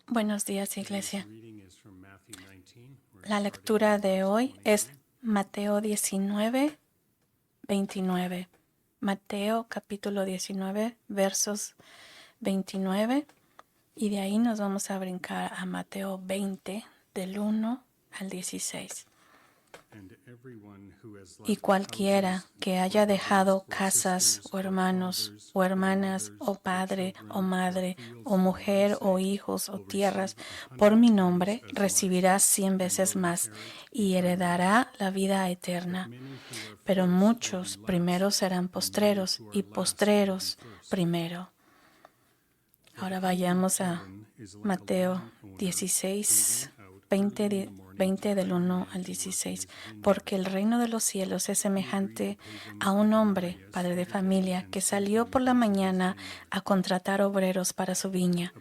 Buenos días, Iglesia. La lectura de hoy es Mateo 19, 29. Mateo capítulo 19, versos 29. Y de ahí nos vamos a brincar a Mateo 20, del 1 al 16. Y cualquiera que haya dejado casas o hermanos o hermanas o padre o madre o mujer o hijos o tierras por mi nombre recibirá 100 veces más y heredará la vida eterna. Pero muchos primeros serán postreros y postreros primero. Ahora vayamos a Mateo 16, 20 del 1 al 16. Porque el reino de los cielos es semejante a un hombre, padre de familia, que salió por la mañana a contratar obreros para su viña.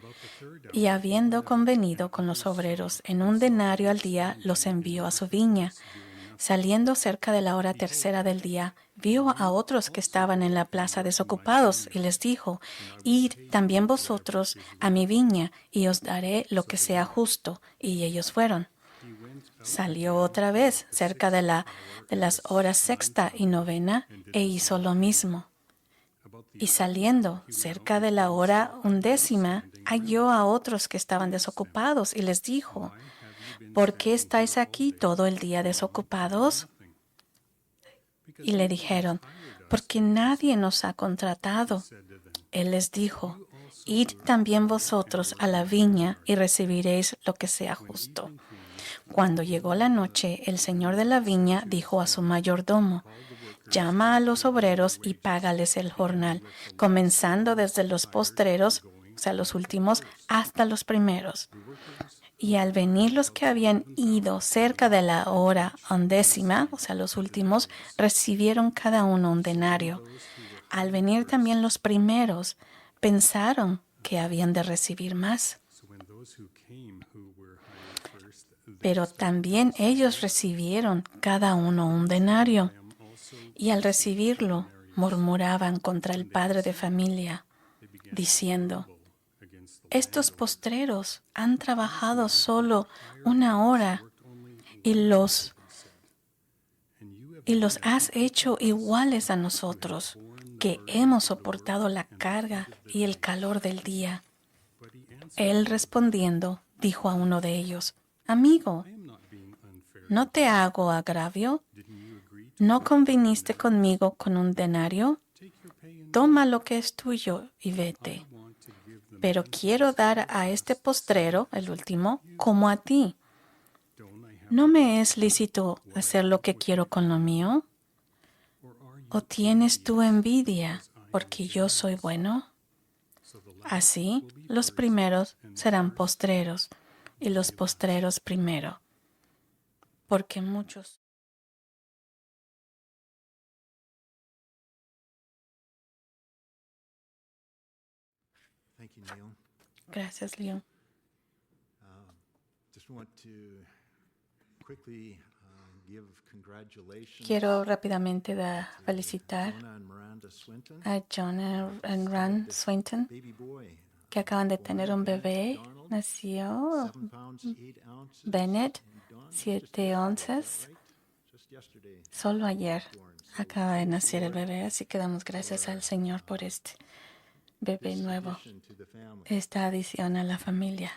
Y habiendo convenido con los obreros en 1 denario al día, los envió a su viña. Saliendo cerca de la hora tercera del día, vio a otros que estaban en la plaza desocupados y les dijo: Id también vosotros a mi viña y os daré lo que sea justo. Y ellos fueron. Salió otra vez cerca de las horas sexta y novena e hizo lo mismo. Y saliendo cerca de la hora 11, halló a otros que estaban desocupados y les dijo: ¿Por qué estáis aquí todo el día desocupados? Y le dijeron: porque nadie nos ha contratado. Él les dijo: Id también vosotros a la viña y recibiréis lo que sea justo. Cuando llegó la noche, el señor de la viña dijo a su mayordomo: llama a los obreros y págales el jornal, comenzando desde los postreros, o sea, los últimos, hasta los primeros. Y al venir los que habían ido cerca de la hora 11, o sea, los últimos, recibieron cada uno 1 denario. Al venir también los primeros, pensaron que habían de recibir más. Pero también ellos recibieron cada uno 1 denario. Y al recibirlo, murmuraban contra el padre de familia, diciendo: estos postreros han trabajado solo 1 hora y los has hecho iguales a nosotros, que hemos soportado la carga y el calor del día. Él respondiendo dijo a uno de ellos: amigo, ¿no te hago agravio? ¿No conviniste conmigo con 1 denario? Toma lo que es tuyo y vete. Pero quiero dar a este postrero, el último, como a ti. ¿No me es lícito hacer lo que quiero con lo mío? ¿O tienes tú envidia porque yo soy bueno? Así, los primeros serán postreros y los postreros primero. Porque muchos... Thank you, Neil. Gracias, Leon. Just want to quickly give congratulations Quiero rápidamente to felicitar Jonah and Miranda Swinton, a John y Ran Swinton, baby boy, que acaban de born tener un Bennett bebé. Donald, Nació 7 pounds 8 ounces. Bennett, And Dawn, just 7 yesterday, onzas. right? Just yesterday, Solo ayer born. So acaba de praise the nacer el Lord bebé, así que damos gracias al Señor por este bebé this nuevo, addition to the family. esta adición a la familia.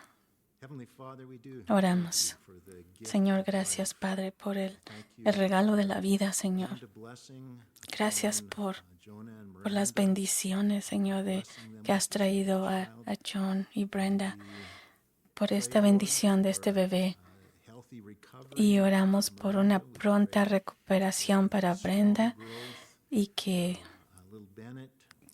Heavenly Father, we do Oramos. thank you for the gift Señor, of gracias, life. Padre, por el Thank you regalo de la for vida, Señor. and a blessing Gracias upon, Jonah and por las Miranda. bendiciones, Señor, que has traído a John y Brenda, por esta Pray, Lord, bendición de este for bebé. healthy recovery Y oramos for por Miranda. una We pronta pray recuperación para strong Brenda growth y que little Bennett.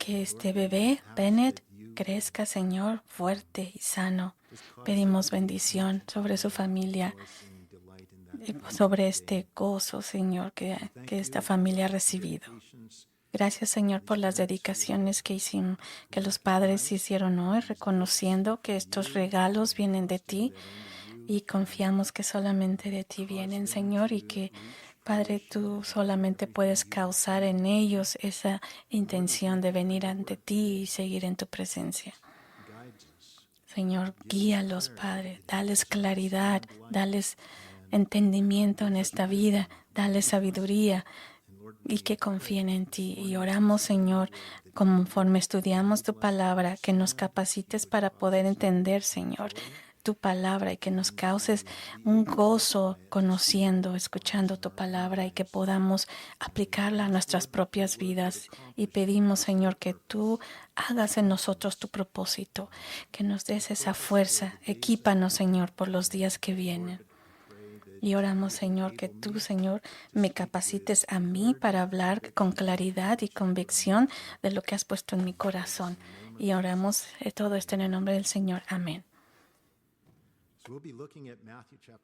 este Lord, we bebé, ask Bennett, that you crezca, Señor, fuerte y sano. just cause Pedimos there to be bendición sobre su familia, rejoicing, delight in that y family sobre today. este gozo, Señor, We que thank esta you familia ha for recibido. dedications, Gracias, Señor, por these las parents who dedicaciones que los padres recognize hicieron hoy, these gifts reconociendo que from estos you, regalos vienen de trusting ti that only you y can confiamos que solamente de ti cause vienen, them Señor, y to que, reach Padre, fruition tú in solamente everything puedes you causar have en for them. ellos esa Lord, we intención thank de you for venir your ante word ti y today. seguir en tu presencia. Señor, guíalos, Padre. Dales claridad, dales entendimiento en esta vida, dales sabiduría y que confíen en ti. Y oramos, Señor, conforme estudiamos tu palabra, que nos capacites para poder entender, Señor, tu palabra y que nos causes un gozo conociendo, escuchando tu palabra y que podamos aplicarla a nuestras propias vidas. Y pedimos, Señor, que tú hagas en nosotros tu propósito, que nos des esa fuerza. Equípanos, Señor, por los días que vienen. Y oramos, Señor, que tú, Señor, me capacites a mí para hablar con claridad y convicción de lo que has puesto en mi corazón. Y oramos todo esto en el nombre del Señor. Amén.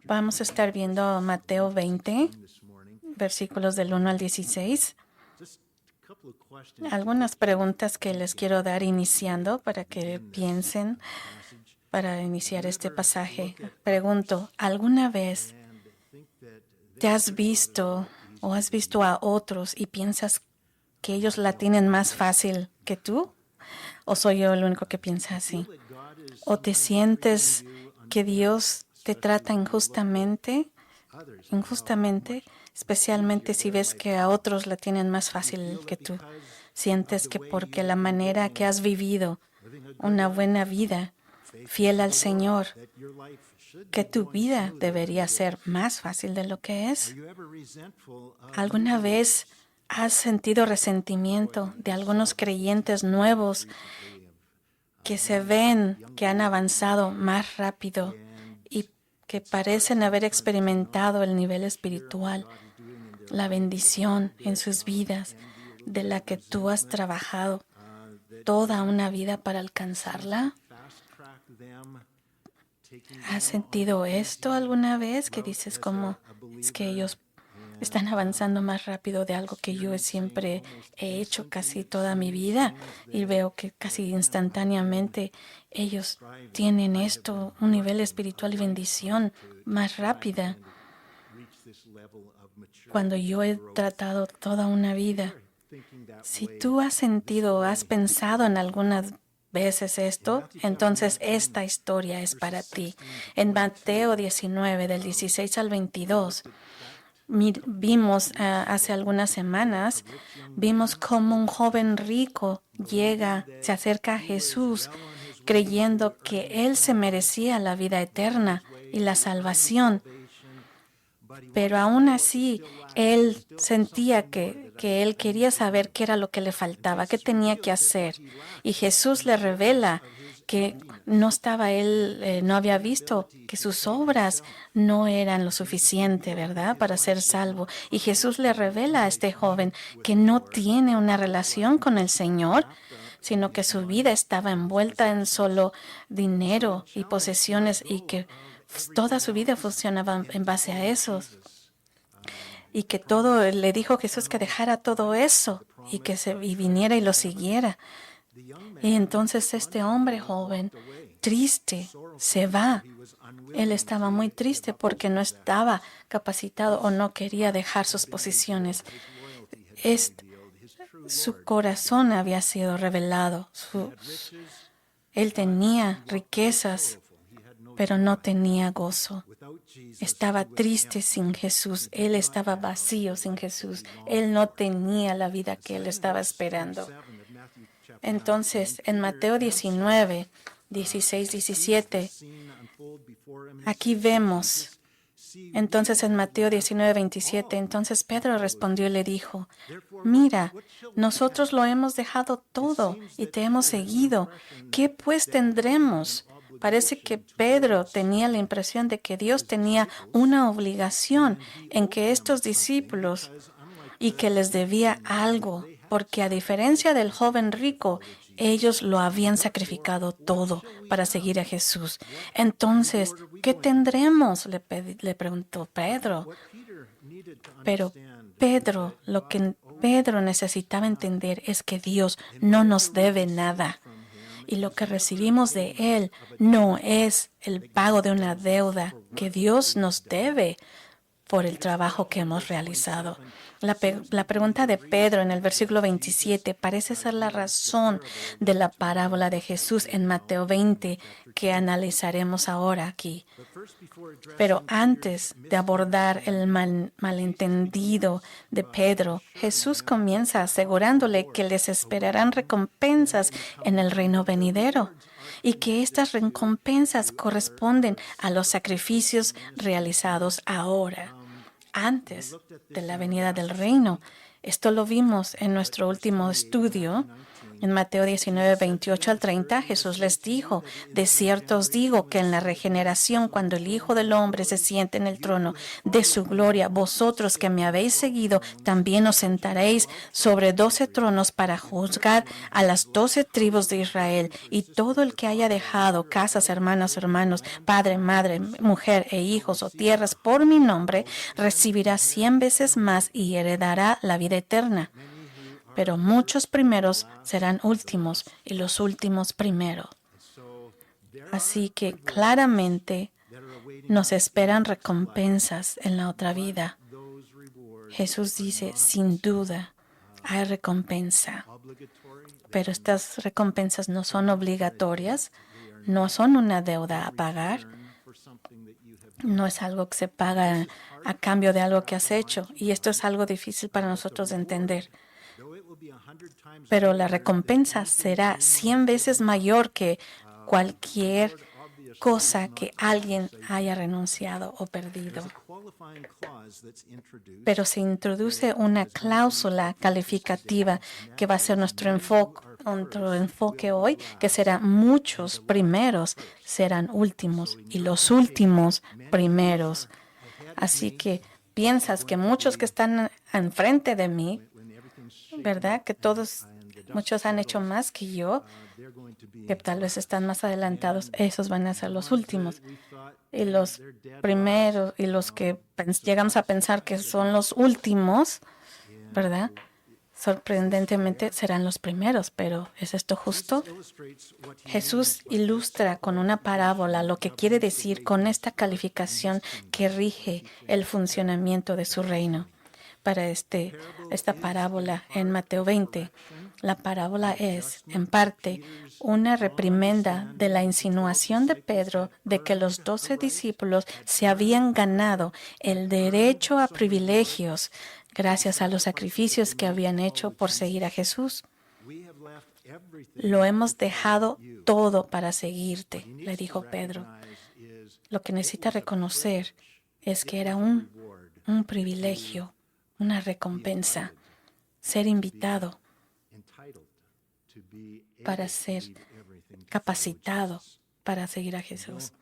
Vamos a estar viendo Mateo 20, versículos del 1 al 16. Algunas preguntas que les quiero dar iniciando para que piensen para iniciar este pasaje. Pregunto, ¿alguna vez te has visto o has visto a otros y piensas que ellos la tienen más fácil que tú? ¿O soy yo el único que piensa así? ¿O te sientes que Dios te trata injustamente, especialmente si ves que a otros la tienen más fácil que tú? ¿Sientes que porque la manera que has vivido una buena vida, fiel al Señor, que tu vida debería ser más fácil de lo que es? ¿Alguna vez has sentido resentimiento de algunos creyentes nuevos que se ven que han avanzado más rápido y que parecen haber experimentado el nivel espiritual, la bendición en sus vidas de la que tú has trabajado toda una vida para alcanzarla? ¿Has sentido esto alguna vez? Que dices como es que ellos están avanzando más rápido de algo que yo siempre he hecho casi toda mi vida y veo que casi instantáneamente ellos tienen esto, un nivel espiritual y bendición más rápida, cuando yo he tratado toda una vida. Si tú has sentido, has pensado en algunas veces esto, entonces esta historia es para ti. En Mateo 19, del 16 al 22, vimos hace algunas semanas, vimos cómo un joven rico se acerca a Jesús creyendo que él se merecía la vida eterna y la salvación. Pero aún así, él sentía que él quería saber qué era lo que le faltaba, qué tenía que hacer. Y Jesús le revela que no había visto que sus obras no eran lo suficiente, ¿verdad?, para ser salvo. Y Jesús le revela a este joven que no tiene una relación con el Señor, sino que su vida estaba envuelta en solo dinero y posesiones y que toda su vida funcionaba en base a eso. Y que le dijo Jesús que dejara todo eso y viniera y lo siguiera. Y entonces este hombre joven, triste, se va. Él estaba muy triste porque no estaba capacitado o no quería dejar sus posiciones. Su corazón había sido revelado. Él tenía riquezas, pero no tenía gozo. Estaba triste sin Jesús. Él estaba vacío sin Jesús. Él no tenía la vida que él estaba esperando. Entonces, en Mateo 19, 16, 17, aquí vemos. Entonces, en Mateo 19, 27, entonces Pedro respondió y le dijo: mira, nosotros lo hemos dejado todo y te hemos seguido. ¿Qué pues tendremos? Parece que Pedro tenía la impresión de que Dios tenía una obligación en que estos discípulos y que les debía algo, porque a diferencia del joven rico, ellos lo habían sacrificado todo para seguir a Jesús. Entonces, ¿qué tendremos?, le preguntó Pedro. Pero lo que Pedro necesitaba entender es que Dios no nos debe nada. Y lo que recibimos de Él no es el pago de una deuda que Dios nos debe. por el trabajo que hemos realizado. La pregunta de Pedro en el versículo 27 parece ser la razón de la parábola de Jesús en Mateo 20 que analizaremos ahora aquí. Pero antes de abordar el malentendido de Pedro, Jesús comienza asegurándole que les esperarán recompensas en el reino venidero y que estas recompensas corresponden a los sacrificios realizados ahora, antes de la venida del reino. Esto lo vimos en nuestro último estudio. En Mateo 19, 28 al 30, Jesús les dijo: de cierto os digo que en la regeneración, cuando el Hijo del Hombre se siente en el trono de su gloria, vosotros que me habéis seguido, también os sentaréis sobre 12 tronos para juzgar a las 12 tribus de Israel. Y todo el que haya dejado casas, hermanos, padre, madre, mujer e hijos o tierras por mi nombre, recibirá 100 veces más y heredará la vida eterna. Pero muchos primeros serán últimos y los últimos primeros. Así que claramente nos esperan recompensas en la otra vida. Jesús dice, sin duda, hay recompensa. Pero estas recompensas no son obligatorias, no son una deuda a pagar. No es algo que se paga a cambio de algo que has hecho. Y esto es algo difícil para nosotros de entender. Pero la recompensa será 100 veces mayor que cualquier cosa que alguien haya renunciado o perdido. Pero se introduce una cláusula calificativa que va a ser nuestro enfoque hoy, que será: muchos primeros serán últimos y los últimos primeros. Así que piensas que muchos que están enfrente de mí, ¿verdad? Que muchos han hecho más que yo, que tal vez están más adelantados, esos van a ser los últimos. Y los primeros, y los que llegamos a pensar que son los últimos, ¿verdad? Sorprendentemente serán los primeros, pero ¿es esto justo? Jesús ilustra con una parábola lo que quiere decir con esta calificación que rige el funcionamiento de su reino. Para esta parábola en Mateo 20. La parábola es, en parte, una reprimenda de la insinuación de Pedro de que los 12 discípulos se habían ganado el derecho a privilegios gracias a los sacrificios que habían hecho por seguir a Jesús. Lo hemos dejado todo para seguirte, le dijo Pedro. Lo que necesita reconocer es que era un privilegio, una recompensa, ser invitado para ser capacitado para seguir a Jesús.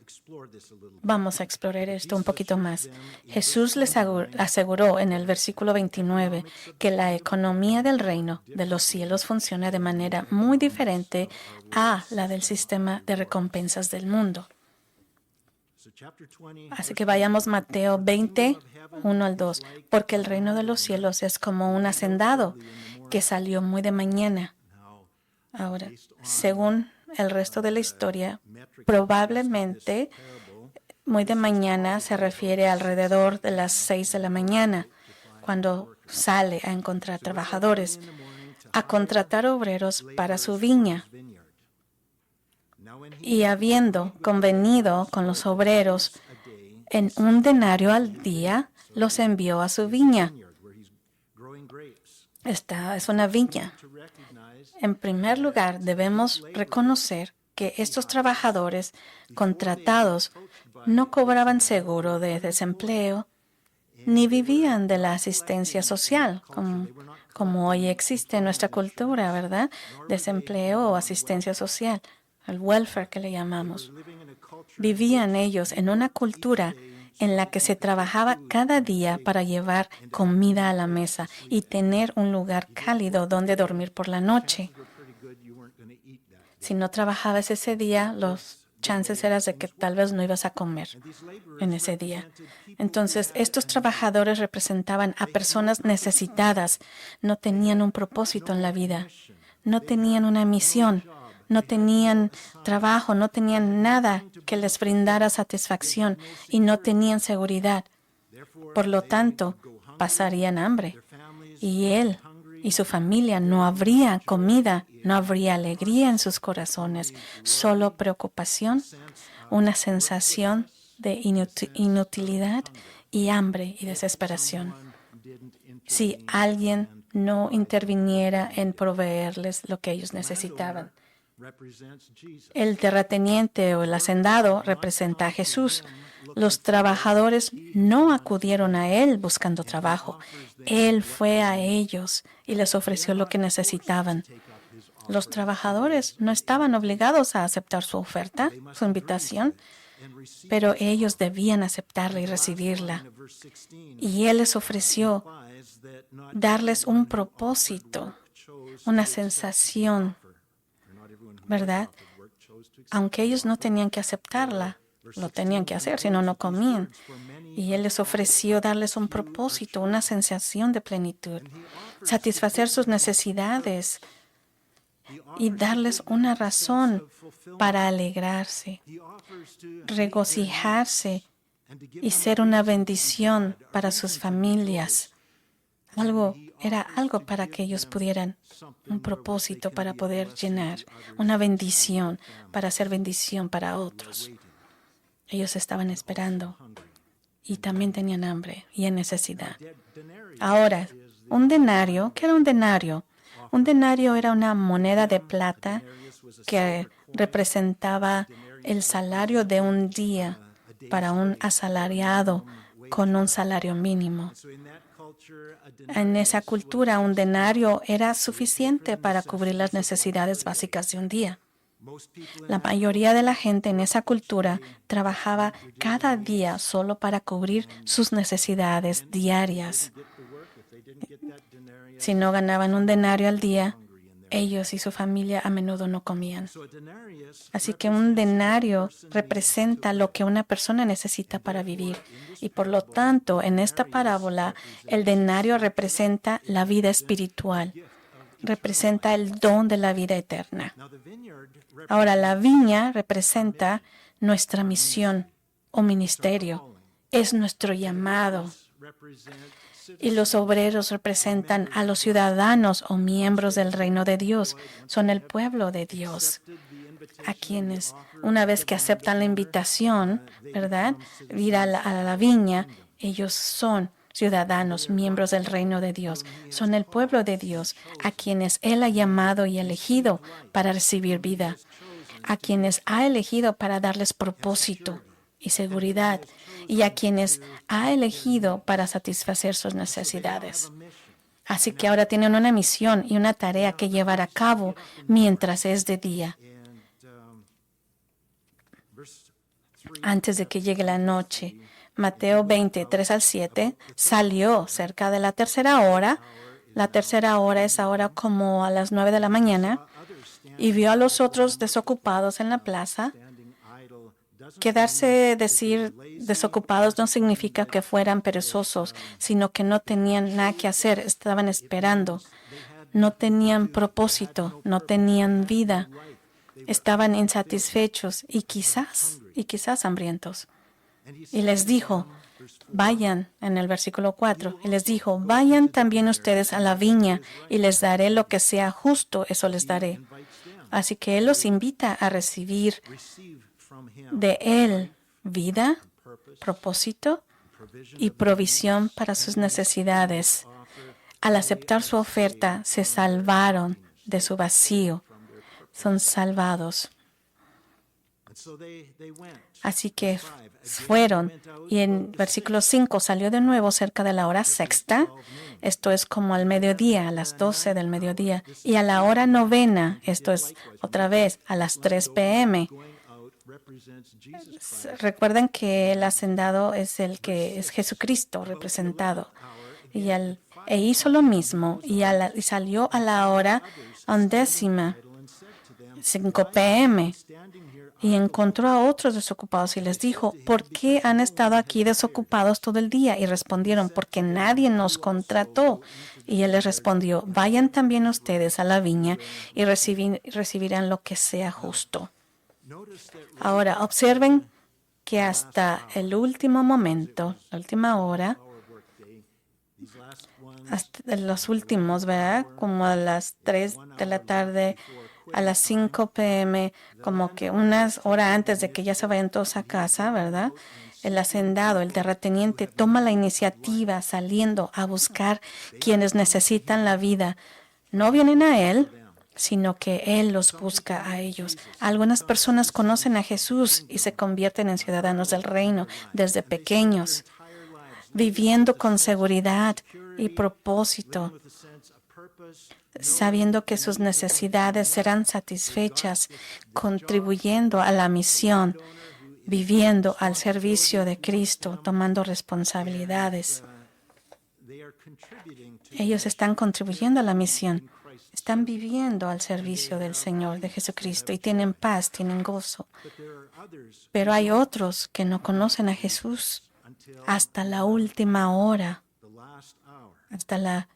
Vamos a explorar esto un poquito más. Jesús les aseguró en el versículo 29 que la economía del reino de los cielos funciona de manera muy diferente a la del sistema de recompensas del mundo. Así que vayamos Mateo 20, 1 al 2. Porque el reino de los cielos es como un hacendado que salió muy de mañana. Ahora, según el resto de la historia, probablemente muy de mañana se refiere alrededor de las 6 de la mañana, cuando sale a encontrar trabajadores, a contratar obreros para su viña. Y habiendo convenido con los obreros en un denario al día, los envió a su viña. Esta es una viña. En primer lugar, debemos reconocer que estos trabajadores contratados no cobraban seguro de desempleo ni vivían de la asistencia social, como hoy existe en nuestra cultura, ¿verdad? Desempleo o asistencia social, el welfare que le llamamos. Vivían ellos en una cultura en la que se trabajaba cada día para llevar comida a la mesa y tener un lugar cálido donde dormir por la noche. Si no trabajabas ese día, los chances eran de que tal vez no ibas a comer en ese día. Entonces, estos trabajadores representaban a personas necesitadas. No tenían un propósito en la vida. No tenían una misión. No tenían trabajo. No tenían nada que les brindara satisfacción y no tenían seguridad. Por lo tanto, pasarían hambre. Y él y su familia no habría comida, no habría alegría en sus corazones, solo preocupación, una sensación de inutilidad y hambre y desesperación. Si alguien no interviniera en proveerles lo que ellos necesitaban. El terrateniente o el hacendado representa a Jesús. Los trabajadores no acudieron a él buscando trabajo. Él fue a ellos y les ofreció lo que necesitaban. Los trabajadores no estaban obligados a aceptar su oferta, su invitación, pero ellos debían aceptarla y recibirla. Y él les ofreció darles un propósito, una sensación, ¿verdad? Aunque ellos no tenían que aceptarla, lo tenían que hacer, si no, no comían. Y él les ofreció darles un propósito, una sensación de plenitud, satisfacer sus necesidades y darles una razón para alegrarse, regocijarse y ser una bendición para sus familias. Era algo para que ellos pudieran, un propósito para poder llenar, una bendición, para hacer bendición para otros. Ellos estaban esperando y también tenían hambre y en necesidad. Ahora, un denario, ¿qué era un denario? Un denario era una moneda de plata que representaba el salario de un día para un asalariado con un salario mínimo. En esa cultura, un denario era suficiente para cubrir las necesidades básicas de un día. La mayoría de la gente en esa cultura trabajaba cada día solo para cubrir sus necesidades diarias. Si no ganaban un denario al día, ellos y su familia a menudo no comían. Así que un denario representa lo que una persona necesita para vivir. Y por lo tanto, en esta parábola, el denario representa la vida espiritual, representa el don de la vida eterna. Ahora, la viña representa nuestra misión o ministerio, es nuestro llamado. Y los obreros representan a los ciudadanos o miembros del reino de Dios. Son el pueblo de Dios, a quienes una vez que aceptan la invitación, ¿verdad?, ir a la viña, ellos son ciudadanos, miembros del reino de Dios. Son el pueblo de Dios, a quienes Él ha llamado y elegido para recibir vida, a quienes ha elegido para darles propósito y seguridad, y a quienes ha elegido para satisfacer sus necesidades. Así que ahora tienen una misión y una tarea que llevar a cabo mientras es de día. Antes de que llegue la noche, Mateo 20, 3-7, salió cerca de la tercera hora. La tercera hora es ahora como a las 9 de la mañana, y vio a los otros desocupados en la plaza. Quedarse, decir desocupados, no significa que fueran perezosos, sino que no tenían nada que hacer, estaban esperando, no tenían propósito, no tenían vida, estaban insatisfechos y quizás hambrientos. Y les dijo, vayan, en el versículo 4, y les dijo, vayan también ustedes a la viña y les daré lo que sea justo, eso les daré. Así que Él los invita a recibir de Él vida, propósito y provisión para sus necesidades. Al aceptar su oferta, se salvaron de su vacío. Son salvados. Así que fueron, y en versículo 5 salió de nuevo cerca de la hora sexta, esto es como al mediodía, a las 12 del mediodía, y a la hora novena, esto es otra vez a las 3 p.m. Recuerden que el hacendado es el que es Jesucristo representado. E hizo lo mismo y salió a la hora 11, 5 p.m. y encontró a otros desocupados y les dijo, ¿por qué han estado aquí desocupados todo el día? Y respondieron, porque nadie nos contrató. Y él les respondió, vayan también ustedes a la viña y recibirán lo que sea justo. Ahora, observen que hasta el último momento, la última hora, hasta los últimos, ¿verdad? Como a las 3 de la tarde, a las 5 p.m., como que unas horas antes de que ya se vayan todos a casa, ¿verdad? El hacendado, el terrateniente, toma la iniciativa saliendo a buscar quienes necesitan la vida. No vienen a él, sino que él los busca a ellos. Algunas personas conocen a Jesús y se convierten en ciudadanos del reino desde pequeños, viviendo con seguridad y propósito, sabiendo que sus necesidades serán satisfechas, contribuyendo a la misión, viviendo al servicio de Cristo, tomando responsabilidades. Ellos están contribuyendo a la misión, están viviendo al servicio del Señor, de Jesucristo, y tienen paz, tienen gozo. Pero hay otros que no conocen a Jesús hasta la última hora, hasta la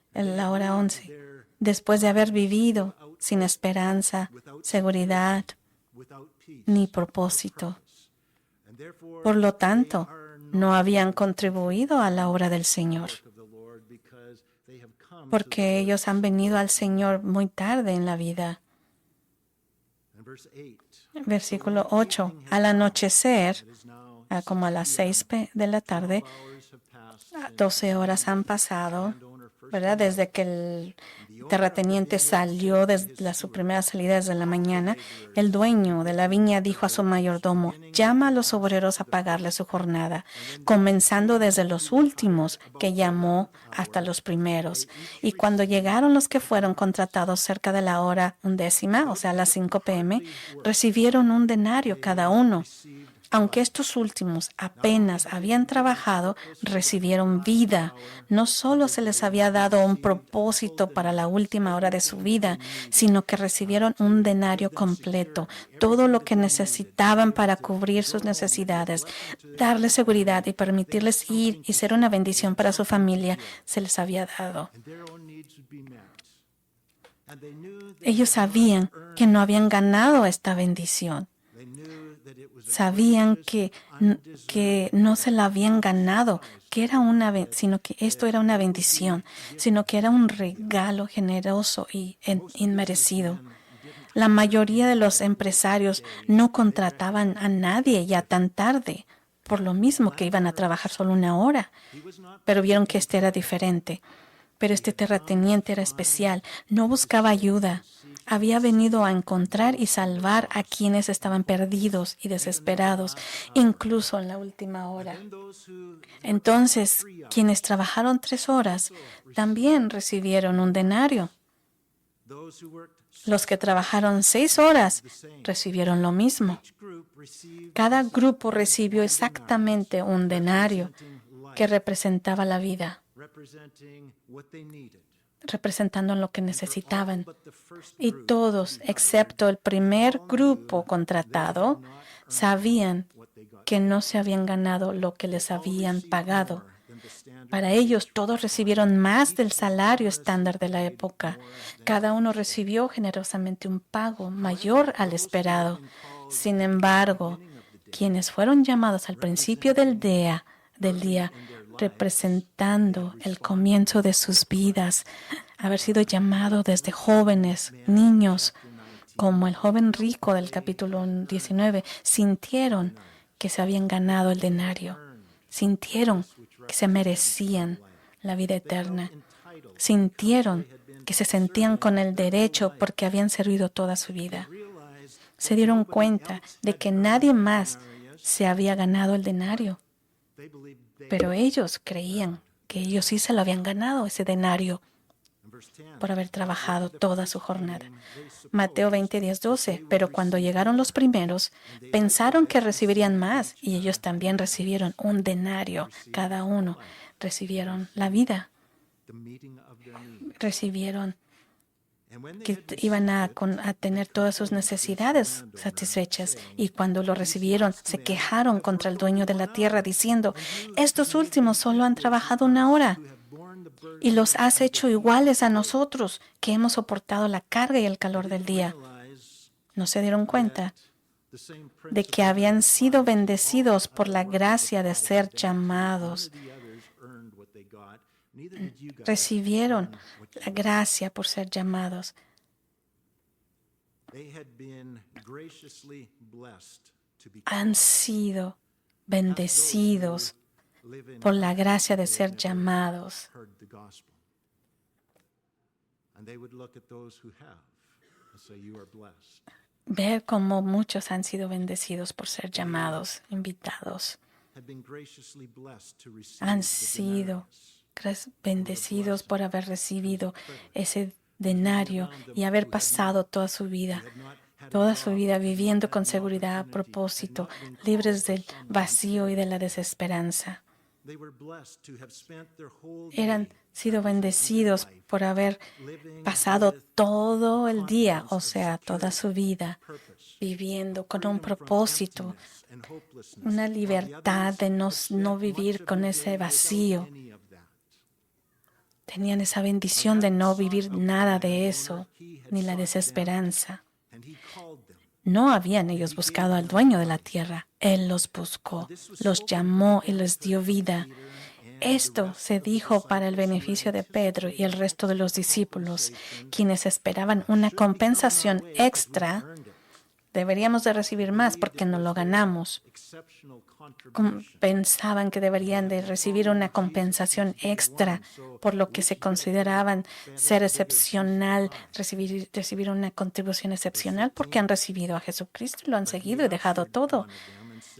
hora 11, después de haber vivido sin esperanza, seguridad ni propósito. Por lo tanto, no habían contribuido a la obra del Señor, porque ellos han venido al Señor muy tarde en la vida. Versículo 8. Al anochecer, como a las 6 de la tarde, 12 horas han pasado, ¿verdad? Desde que el terrateniente salió desde su primera salida desde la mañana. El dueño de la viña dijo a su mayordomo: llama a los obreros a pagarle su jornada, comenzando desde los últimos que llamó hasta los primeros. Y cuando llegaron los que fueron contratados cerca de la hora 11, o sea, las 5 p.m., recibieron un denario cada uno. Aunque estos últimos apenas habían trabajado, recibieron vida. No solo se les había dado un propósito para la última hora de su vida, sino que recibieron un denario completo, todo lo que necesitaban para cubrir sus necesidades, darles seguridad y permitirles ir y ser una bendición para su familia, se les había dado. Ellos sabían que no habían ganado esta bendición. Sabían que no se la habían ganado, sino que esto era una bendición, sino que era un regalo generoso y inmerecido. La mayoría de los empresarios no contrataban a nadie ya tan tarde, por lo mismo que iban a trabajar solo una hora, pero vieron que este era diferente. Pero este terrateniente era especial, no buscaba ayuda. Había venido a encontrar y salvar a quienes estaban perdidos y desesperados, incluso en la última hora. Entonces, quienes trabajaron 3 horas también recibieron un denario. Los que trabajaron 6 horas recibieron lo mismo. Cada grupo recibió exactamente un denario que representaba la vida, representando lo que necesitaban. Y todos, excepto el primer grupo contratado, sabían que no se habían ganado lo que les habían pagado. Para ellos, todos recibieron más del salario estándar de la época. Cada uno recibió generosamente un pago mayor al esperado. Sin embargo, quienes fueron llamados al principio del día, representando el comienzo de sus vidas, haber sido llamado desde jóvenes, niños, como el joven rico del capítulo 19, sintieron que se habían ganado el denario, sintieron que se merecían la vida eterna, sintieron que se sentían con el derecho porque habían servido toda su vida. Se dieron cuenta de que nadie más se había ganado el denario. Pero ellos creían que ellos sí se lo habían ganado, ese denario, por haber trabajado toda su jornada. Mateo 20, 10, 12. Pero cuando llegaron los primeros, pensaron que recibirían más, y ellos también recibieron un denario. Cada uno recibieron la vida. Recibieron que iban a tener todas sus necesidades satisfechas. Y cuando lo recibieron, se quejaron contra el dueño de la tierra, diciendo: estos últimos solo han trabajado 1 hora y los has hecho iguales a nosotros, que hemos soportado la carga y el calor del día. ¿No se dieron cuenta de que habían sido bendecidos por la gracia de ser llamados. Recibieron la gracia por ser llamados. Han sido bendecidos por la gracia de ser llamados. Ver cómo muchos han sido bendecidos por ser llamados, invitados. Han sido bendecidos por haber recibido ese denario y haber pasado toda su vida viviendo con seguridad, propósito, libres del vacío y de la desesperanza. Han sido bendecidos por haber pasado todo el día, o sea, toda su vida, viviendo con un propósito, una libertad de no vivir con ese vacío. Tenían esa bendición de no vivir nada de eso, ni la desesperanza. No habían ellos buscado al dueño de la tierra. Él los buscó, los llamó y les dio vida. Esto se dijo para el beneficio de Pedro y el resto de los discípulos, quienes esperaban una compensación extra. Deberíamos de recibir más porque no lo ganamos. Pensaban que deberían de recibir una compensación extra por lo que se consideraban ser excepcional, recibir una contribución excepcional porque han recibido a Jesucristo, lo han seguido y dejado todo.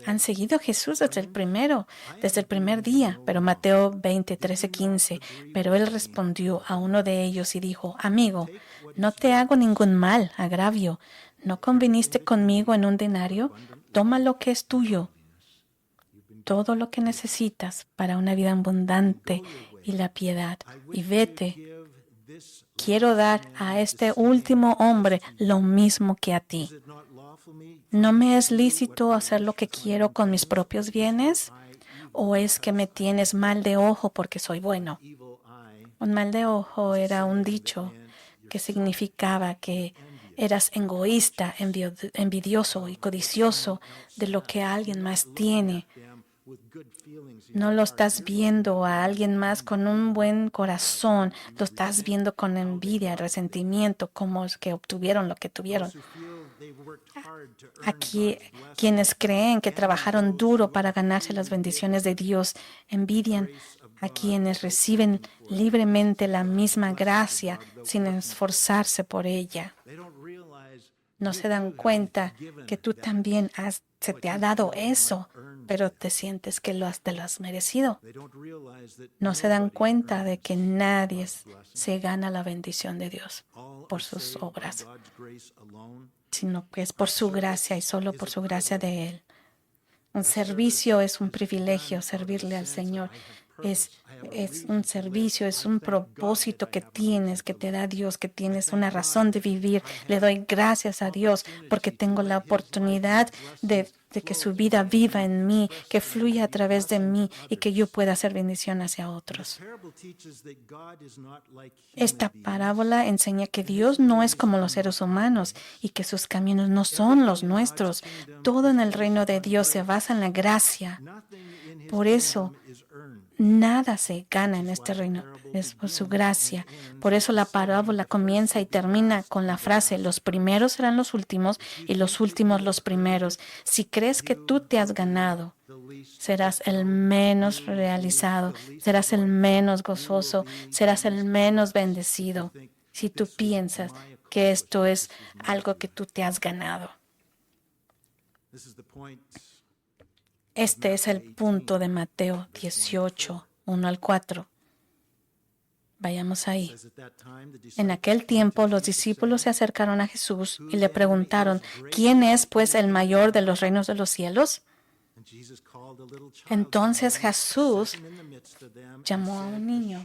Han seguido a Jesús desde el primer día. Pero Mateo 20:13-15, pero él respondió a uno de ellos y dijo: Amigo, no te hago ningún mal, agravio. ¿No conviniste conmigo en un denario? Toma lo que es tuyo, todo lo que necesitas para una vida abundante y la piedad, y vete. Quiero dar a este último hombre lo mismo que a ti. ¿No me es lícito hacer lo que quiero con mis propios bienes? ¿O es que me tienes mal de ojo porque soy bueno? Un mal de ojo era un dicho que significaba que eras egoísta, envidioso y codicioso de lo que alguien más tiene. No lo estás viendo a alguien más con un buen corazón, lo estás viendo con envidia, resentimiento, como es que obtuvieron lo que tuvieron. Aquí, quienes creen que trabajaron duro para ganarse las bendiciones de Dios, envidian a quienes reciben libremente la misma gracia sin esforzarse por ella. No se dan cuenta que tú también se te ha dado eso, pero te sientes que te lo has merecido. No se dan cuenta de que nadie se gana la bendición de Dios por sus obras, sino que es por su gracia y solo por su gracia de Él. Un servicio es un privilegio, servirle al Señor. Es un servicio, es un propósito que tienes, que te da Dios, que tienes una razón de vivir. Le doy gracias a Dios porque tengo la oportunidad de que su vida viva en mí, que fluya a través de mí y que yo pueda hacer bendición hacia otros. Esta parábola enseña que Dios no es como los seres humanos y que sus caminos no son los nuestros. Todo en el reino de Dios se basa en la gracia. Por eso, nada se gana en este reino, es por su gracia. Por eso la parábola comienza y termina con la frase: los primeros serán los últimos y los últimos los primeros. Si crees que tú te has ganado, serás el menos realizado, serás el menos gozoso, serás el menos bendecido. Si tú piensas que esto es algo que tú te has ganado. Este es el punto de Mateo 18, 1-4. Vayamos ahí. En aquel tiempo los discípulos se acercaron a Jesús y le preguntaron: ¿quién es pues el mayor de los reinos de los cielos? Entonces Jesús llamó a un niño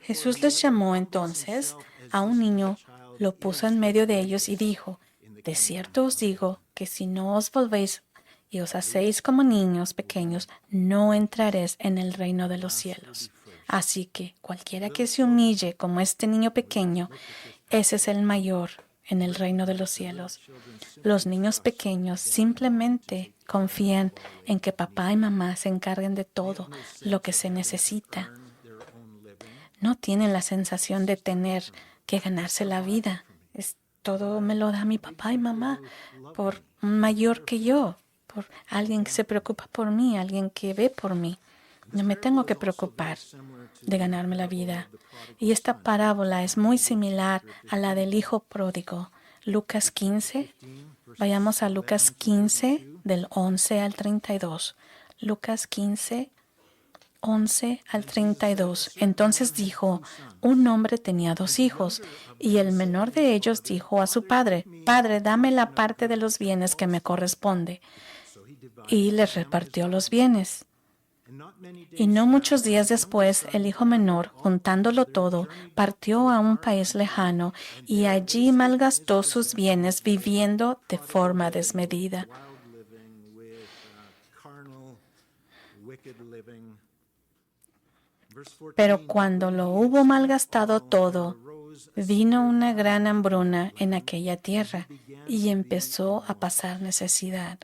Jesús les llamó entonces a un niño, lo puso en medio de ellos y dijo: de cierto os digo que si no os volvéis y os hacéis como niños pequeños, no entraréis en el reino de los cielos. Así que cualquiera que se humille como este niño pequeño, ese es el mayor en el reino de los cielos. Los niños pequeños simplemente confían en que papá y mamá se encarguen de todo lo que se necesita. No tienen la sensación de tener que ganarse la vida. Todo me lo da mi papá y mamá por un mayor que yo, por alguien que se preocupa por mí, alguien que ve por mí. No me tengo que preocupar de ganarme la vida. Y esta parábola es muy similar a la del hijo pródigo. Lucas 15. Vayamos a Lucas 15, del 11 al 32. Lucas 15, 11 al 32. Entonces dijo, un hombre tenía 2 hijos, y el menor de ellos dijo a su padre, Padre, dame la parte de los bienes que me corresponde. Y les repartió los bienes. Y no muchos días después, el hijo menor, juntándolo todo, partió a un país lejano y allí malgastó sus bienes viviendo de forma desmedida. Pero cuando lo hubo malgastado todo, vino una gran hambruna en aquella tierra y empezó a pasar necesidad.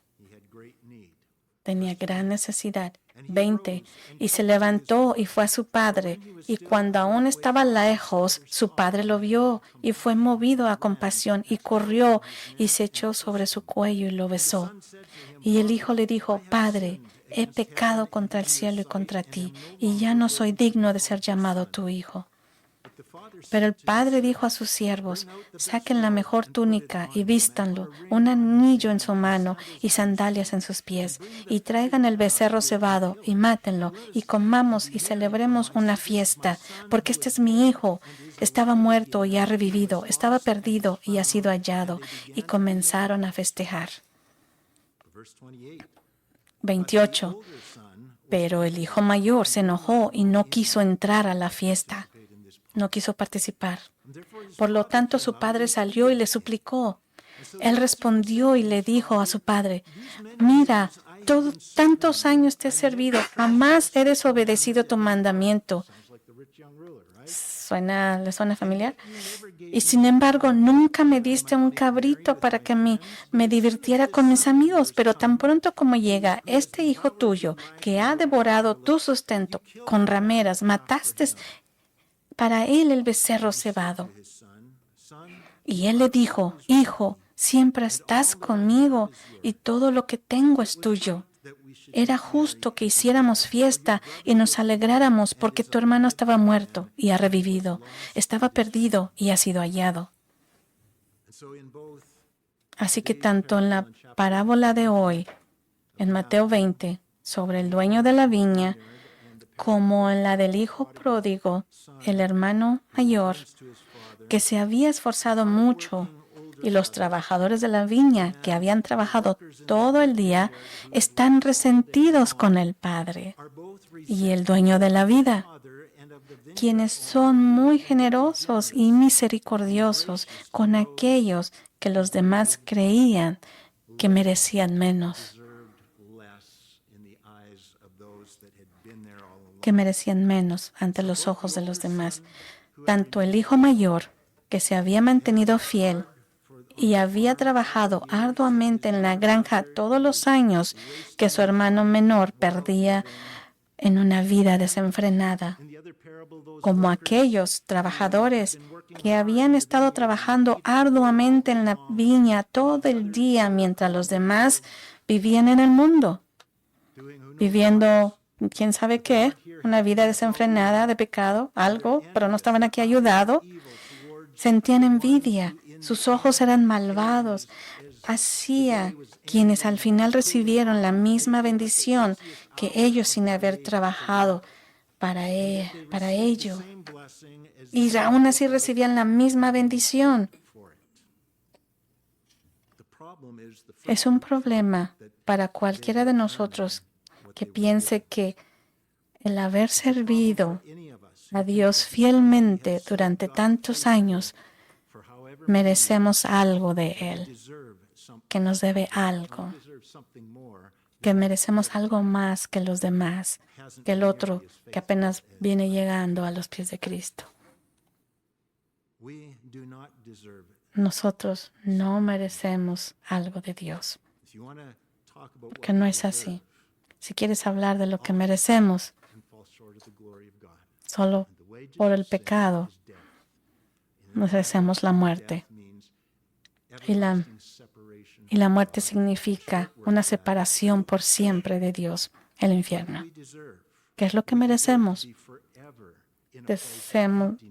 Tenía gran necesidad. 20. Y se levantó y fue a su padre, y cuando aún estaba lejos, su padre lo vio y fue movido a compasión y corrió y se echó sobre su cuello y lo besó. Y el hijo le dijo, Padre, he pecado contra el cielo y contra ti, y ya no soy digno de ser llamado tu hijo. Pero el padre dijo a sus siervos, saquen la mejor túnica y vístanlo, un anillo en su mano y sandalias en sus pies, y traigan el becerro cebado y mátenlo, y comamos y celebremos una fiesta, porque este es mi hijo. Estaba muerto y ha revivido, estaba perdido y ha sido hallado. Y comenzaron a festejar. 28. Pero el hijo mayor se enojó y no quiso entrar a la fiesta. No quiso participar. Por lo tanto, su padre salió y le suplicó. Él respondió y le dijo a su padre, mira, tantos años te he servido, jamás he desobedecido tu mandamiento. ¿Le suena familiar? Y sin embargo, nunca me diste un cabrito para que me divirtiera con mis amigos, pero tan pronto como llega este hijo tuyo que ha devorado tu sustento con rameras, mataste para él el becerro cebado. Y él le dijo, Hijo, siempre estás conmigo y todo lo que tengo es tuyo. Era justo que hiciéramos fiesta y nos alegráramos porque tu hermano estaba muerto y ha revivido, estaba perdido y ha sido hallado. Así que tanto en la parábola de hoy, en Mateo 20, sobre el dueño de la viña, como en la del hijo pródigo, el hermano mayor, que se había esforzado mucho, y los trabajadores de la viña, que habían trabajado todo el día, están resentidos con el padre y el dueño de la vida, quienes son muy generosos y misericordiosos con aquellos que los demás creían que merecían menos. Ante los ojos de los demás. Tanto el hijo mayor, que se había mantenido fiel y había trabajado arduamente en la granja todos los años que su hermano menor perdía en una vida desenfrenada, como aquellos trabajadores que habían estado trabajando arduamente en la viña todo el día mientras los demás vivían en el mundo, viviendo quién sabe qué, una vida desenfrenada de pecado, algo, pero no estaban aquí ayudados. Sentían envidia, sus ojos eran malvados. Hacía quienes al final recibieron la misma bendición que ellos sin haber trabajado para ello. Y aún así recibían la misma bendición. Es un problema para cualquiera de nosotros que piense que el haber servido a Dios fielmente durante tantos años, merecemos algo de Él. que nos debe algo, que merecemos algo más que los demás, que el otro que apenas viene llegando a los pies de Cristo. Nosotros no merecemos algo de Dios, porque no es así. Si quieres hablar de lo que merecemos, solo por el pecado merecemos la muerte. Y la muerte significa una separación por siempre de Dios, el infierno. ¿Qué es lo que merecemos?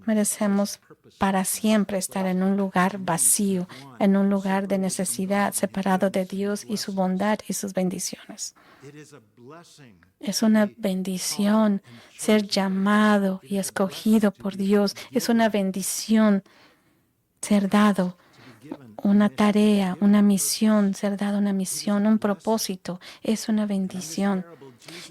Merecemos para siempre estar en un lugar vacío, en un lugar de necesidad, separado de Dios y su bondad y sus bendiciones. Es una bendición ser llamado y escogido por Dios. Es una bendición ser dado una tarea, una misión, ser dado una misión, un propósito. Es una bendición.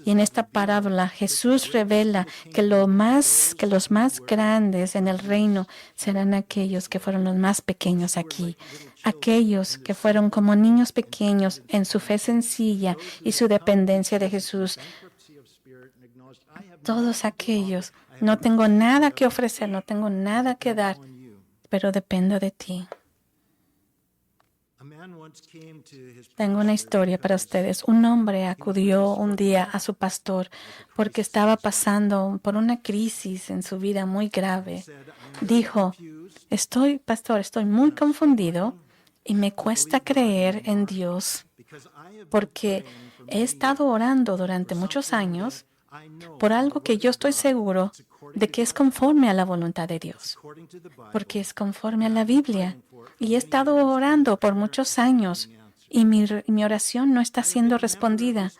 Y en esta parábola Jesús revela que los más grandes en el reino serán aquellos que fueron los más pequeños aquí. Aquellos que fueron como niños pequeños en su fe sencilla y su dependencia de Jesús. Todos aquellos, no tengo nada que ofrecer, no tengo nada que dar, pero dependo de ti. Tengo una historia para ustedes. Un hombre acudió un día a su pastor porque estaba pasando por una crisis en su vida muy grave. Dijo, pastor, estoy muy confundido y me cuesta creer en Dios porque he estado orando durante muchos años por algo que yo estoy seguro de que es conforme a la voluntad de Dios, porque es conforme a la Biblia. Y he estado orando por muchos años y mi oración no está siendo respondida.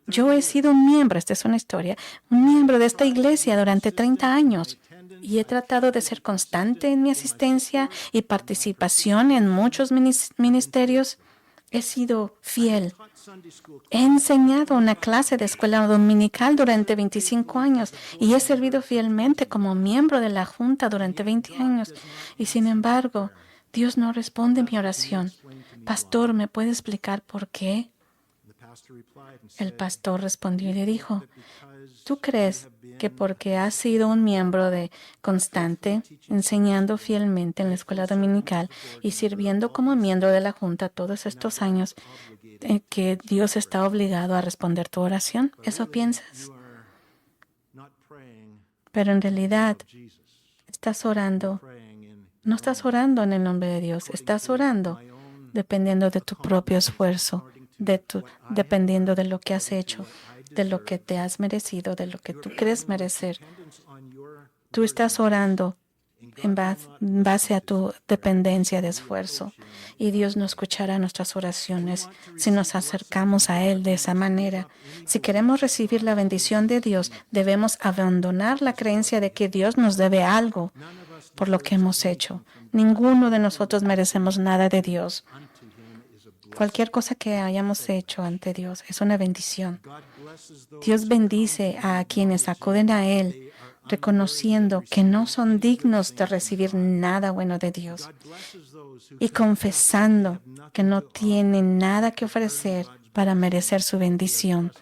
Yo he sido un miembro, esta es una historia, un miembro de esta iglesia durante 30 años y he tratado de ser constante en mi asistencia y participación en muchos ministerios. He sido fiel. He enseñado una clase de escuela dominical durante 25 años y he servido fielmente como miembro de la junta durante 20 años. Y sin embargo, Dios no responde mi oración. Pastor, ¿me puede explicar por qué? El pastor respondió y le dijo, ¿tú crees que porque has sido un miembro constante, enseñando fielmente en la escuela dominical y sirviendo como miembro de la junta todos estos años, que Dios está obligado a responder tu oración? ¿Eso piensas? Pero en realidad estás orando. No estás orando en el nombre de Dios. Estás orando dependiendo de tu propio esfuerzo, dependiendo de lo que has hecho, de lo que te has merecido, de lo que tú crees merecer. Tú estás orando en base a tu dependencia de esfuerzo. Y Dios no escuchará nuestras oraciones si nos acercamos a Él de esa manera. Si queremos recibir la bendición de Dios, debemos abandonar la creencia de que Dios nos debe algo por lo que hemos hecho. Ninguno de nosotros merecemos nada de Dios. Cualquier cosa que hayamos hecho ante Dios es una bendición. Dios bendice a quienes acuden a Él, reconociendo que no son dignos de recibir nada bueno de Dios y confesando que no tienen nada que ofrecer para merecer su bendición.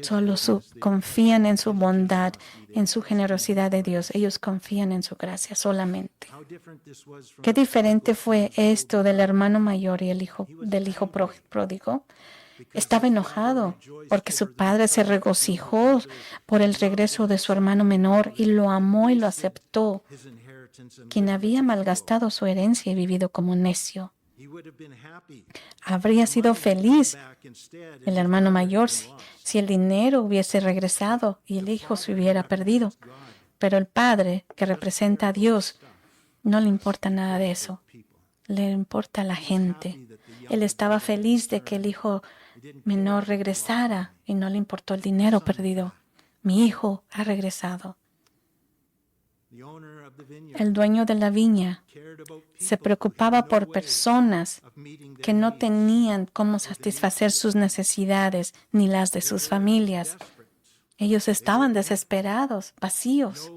Solo confían en su bondad, en su generosidad de Dios. Ellos confían en su gracia solamente. Qué diferente fue esto del hermano mayor y del hijo pródigo. Estaba enojado porque su padre se regocijó por el regreso de su hermano menor y lo amó y lo aceptó, quien había malgastado su herencia y vivido como necio. Habría sido feliz el hermano mayor si el dinero hubiese regresado y el hijo se hubiera perdido. Pero el padre, que representa a Dios, no le importa nada de eso. Le importa a la gente. Él estaba feliz de que el hijo menor regresara y no le importó el dinero perdido. Mi hijo ha regresado. El dueño de la viña se preocupaba por personas que no tenían cómo satisfacer sus necesidades ni las de sus familias. Ellos estaban desesperados, vacíos.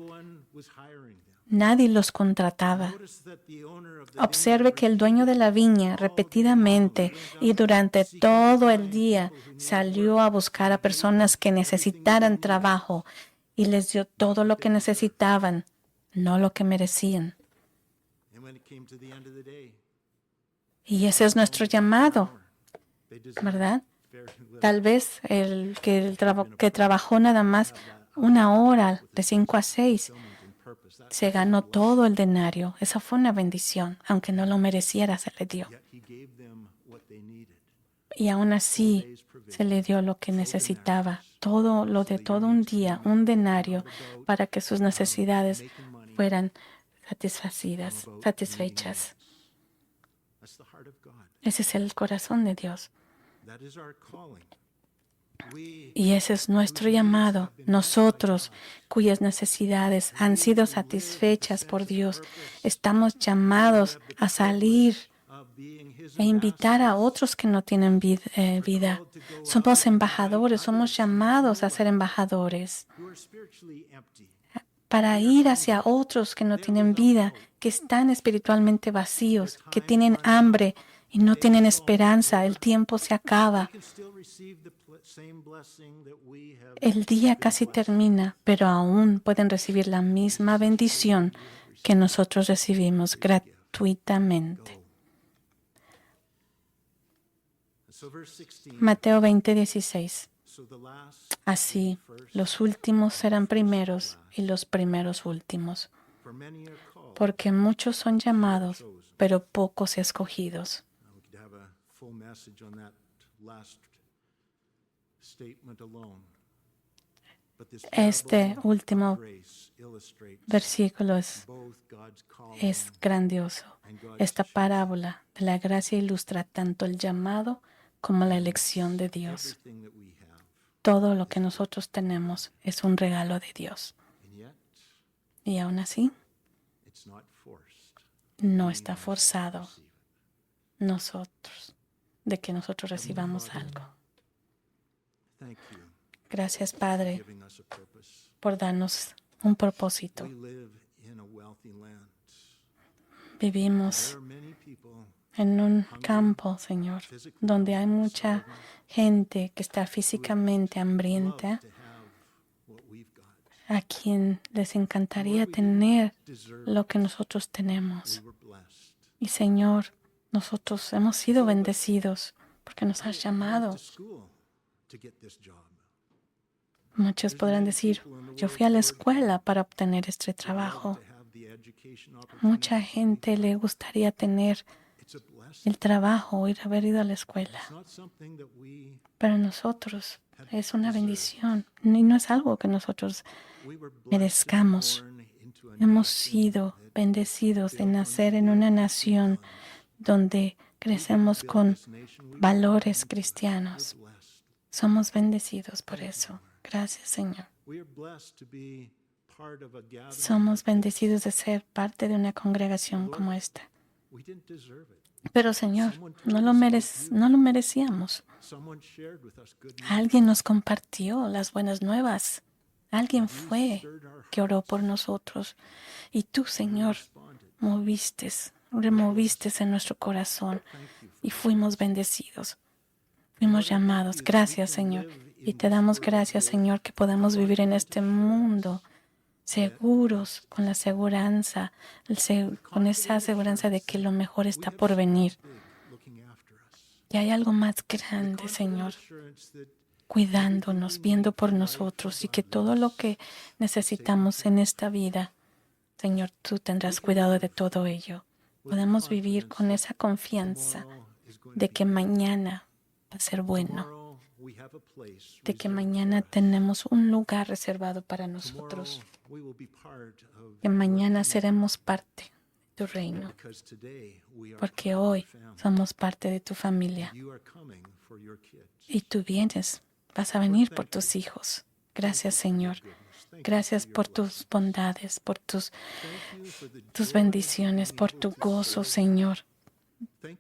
Nadie los contrataba. Observe que el dueño de la viña repetidamente y durante todo el día salió a buscar a personas que necesitaran trabajo y les dio todo lo que necesitaban, no lo que merecían. Y ese es nuestro llamado, ¿verdad? Tal vez el que trabajó nada más 1 hora de 5 a 6 se ganó todo el denario. Esa fue una bendición, aunque no lo mereciera, se le dio. Y aún así se le dio lo que necesitaba, todo lo de todo un día, un denario, para que sus necesidades fueran satisfechas. Ese es el corazón de Dios. Y ese es nuestro llamado. Nosotros, cuyas necesidades han sido satisfechas por Dios, estamos llamados a salir e invitar a otros que no tienen vida. Somos embajadores, somos llamados a ser embajadores para ir hacia otros que no tienen vida, que están espiritualmente vacíos, que tienen hambre y no tienen esperanza. El tiempo se acaba. El día casi termina, pero aún pueden recibir la misma bendición que nosotros recibimos gratuitamente. Mateo 20:16. Así, los últimos serán primeros y los primeros últimos, porque muchos son llamados, pero pocos escogidos. Este último versículo es grandioso. Esta parábola de la gracia ilustra tanto el llamado como la elección de Dios. Todo lo que nosotros tenemos es un regalo de Dios. Y aún así, no está forzado de que nosotros recibamos algo. Gracias, Padre, por darnos un propósito. Vivimos en un campo, Señor, donde hay mucha gente que está físicamente hambrienta, a quien les encantaría tener lo que nosotros tenemos. Y, Señor, nosotros hemos sido bendecidos porque nos has llamado. Muchos podrán decir, yo fui a la escuela para obtener este trabajo. Mucha gente le gustaría tener el trabajo, haber ido a la escuela. Pero nosotros es una bendición y no es algo que nosotros merezcamos. Hemos sido bendecidos de nacer en una nación donde crecemos con valores cristianos. Somos bendecidos por eso. Gracias, Señor. Somos bendecidos de ser parte de una congregación como esta. Pero, Señor, no lo merecíamos. Alguien nos compartió las buenas nuevas. Alguien fue que oró por nosotros. Y tú, Señor, removiste en nuestro corazón y fuimos bendecidos. Fuimos llamados. Gracias, Señor. Y te damos gracias, Señor, que podamos vivir en este mundo seguros, con la aseguranza, con esa aseguranza de que lo mejor está por venir. Y hay algo más grande, Señor, cuidándonos, viendo por nosotros, y que todo lo que necesitamos en esta vida, Señor, tú tendrás cuidado de todo ello. Podemos vivir con esa confianza de que mañana va a ser bueno, de que mañana tenemos un lugar reservado para nosotros, que mañana seremos parte de tu reino, porque hoy somos parte de tu familia y tú vas a venir por tus hijos. Gracias, Señor. Gracias por tus bondades, por tus bendiciones, por tu gozo, Señor,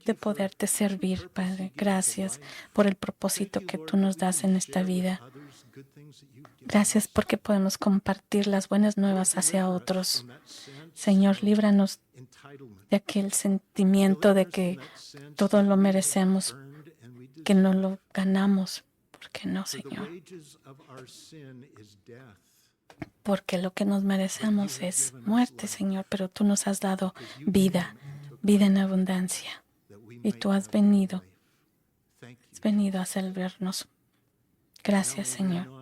de poderte servir, Padre. Gracias por el propósito que tú nos das en esta vida. Gracias porque podemos compartir las buenas nuevas hacia otros. Señor, líbranos de aquel sentimiento de que todo lo merecemos, que no lo ganamos. Porque no, Señor. Porque lo que nos merecemos es muerte, Señor, pero tú nos has dado vida, vida en abundancia. Y tú has venido a salvarnos. Gracias, Señor.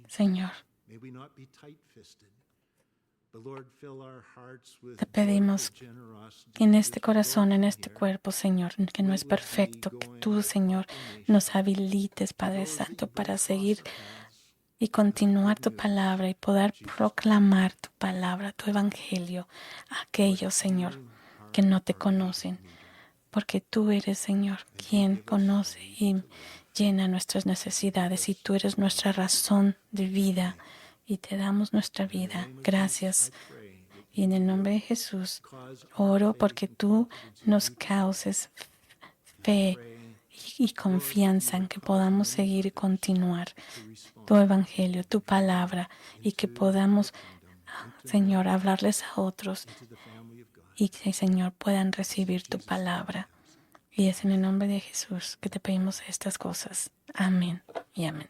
Señor, te pedimos en este corazón, en este cuerpo, Señor, que no es perfecto, que tú, Señor, nos habilites, Padre Santo, para seguir y continuar tu palabra y poder proclamar tu palabra, tu evangelio a aquellos, Señor, que no te conocen. Porque tú eres, Señor, quien conoce y llena nuestras necesidades y tú eres nuestra razón de vida y te damos nuestra vida. Gracias. Y en el nombre de Jesús, oro porque tú nos causes fe y confianza en que podamos seguir y continuar tu evangelio, tu palabra y que podamos, Señor, hablarles a otros y que, Señor, puedan recibir tu palabra. Y es en el nombre de Jesús que te pedimos estas cosas. Amén y amén.